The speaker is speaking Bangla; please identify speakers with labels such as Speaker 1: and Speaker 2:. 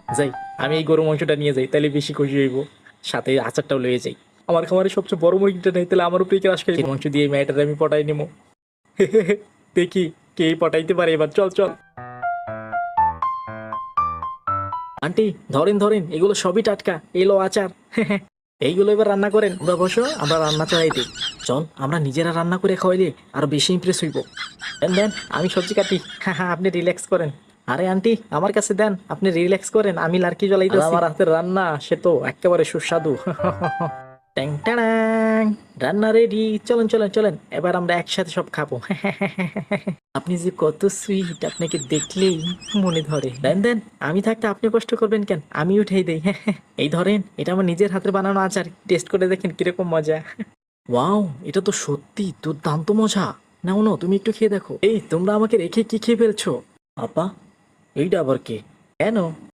Speaker 1: যাই, আমি এই গরু মাংসটা নিয়ে যাই, তাহলে বেশি খুশি হইব। সাথে আচারটাও লয়ে যাই। আমার খামারে সবচেয়ে বড় মুরগিটা নেই, তাহলে আমার উপরে ক্রাশ খাই। মাংস দিয়ে মেয়েটারে আমি পটাই নেবো। দেখি কে পটাইতে পারে এবার। চল চল। আন্টি, ধরেন ধরেন, এগুলো সবই টাটকা। এলো আচার। এইগুলো এবার রান্না করেন। আমরা বসো, আমরা রান্না চড়াই দিই। চল, আমরা নিজেরা রান্না করে খাওয়াইলে আরো বেশি ইমপ্রেস হইব। দেন দেন, আমি সবজি কাটি। হ্যাঁ, আপনি রিল্যাক্স করেন। আরে আন্টি, আমার কাছে দেন, আপনি রিল্যাক্স করেন, আমি লার্কি জ্বলাইতেছি। আমার হাতের রান্না সে তো একেবারে সুস্বাদু। ট্যাং ট্যাং, রান্না রেডি। চলেন চলেন চলেন, এবার আমরা একসাথে সব খাবো। আপনি যে কত সুইট, আপনাকে দেখলেই মনে ধরে। দেন দেন, আমি থাকতে আপনি কষ্ট করবেন কেন, আমি উঠেই দেই। এই ধরেন, এটা আমার নিজের হাতের বানানো আচার, টেস্ট করে দেখেন কিরকম মজা। ওয়াও, এটা তো সত্যি দুর্দান্ত মজা। নাও নাও, তুমি একটু খেয়ে দেখো। এই তোমরা আমাকে রেখে কি খেয়ে ফেলছো? আপা, এইটা আবার কে? কেন?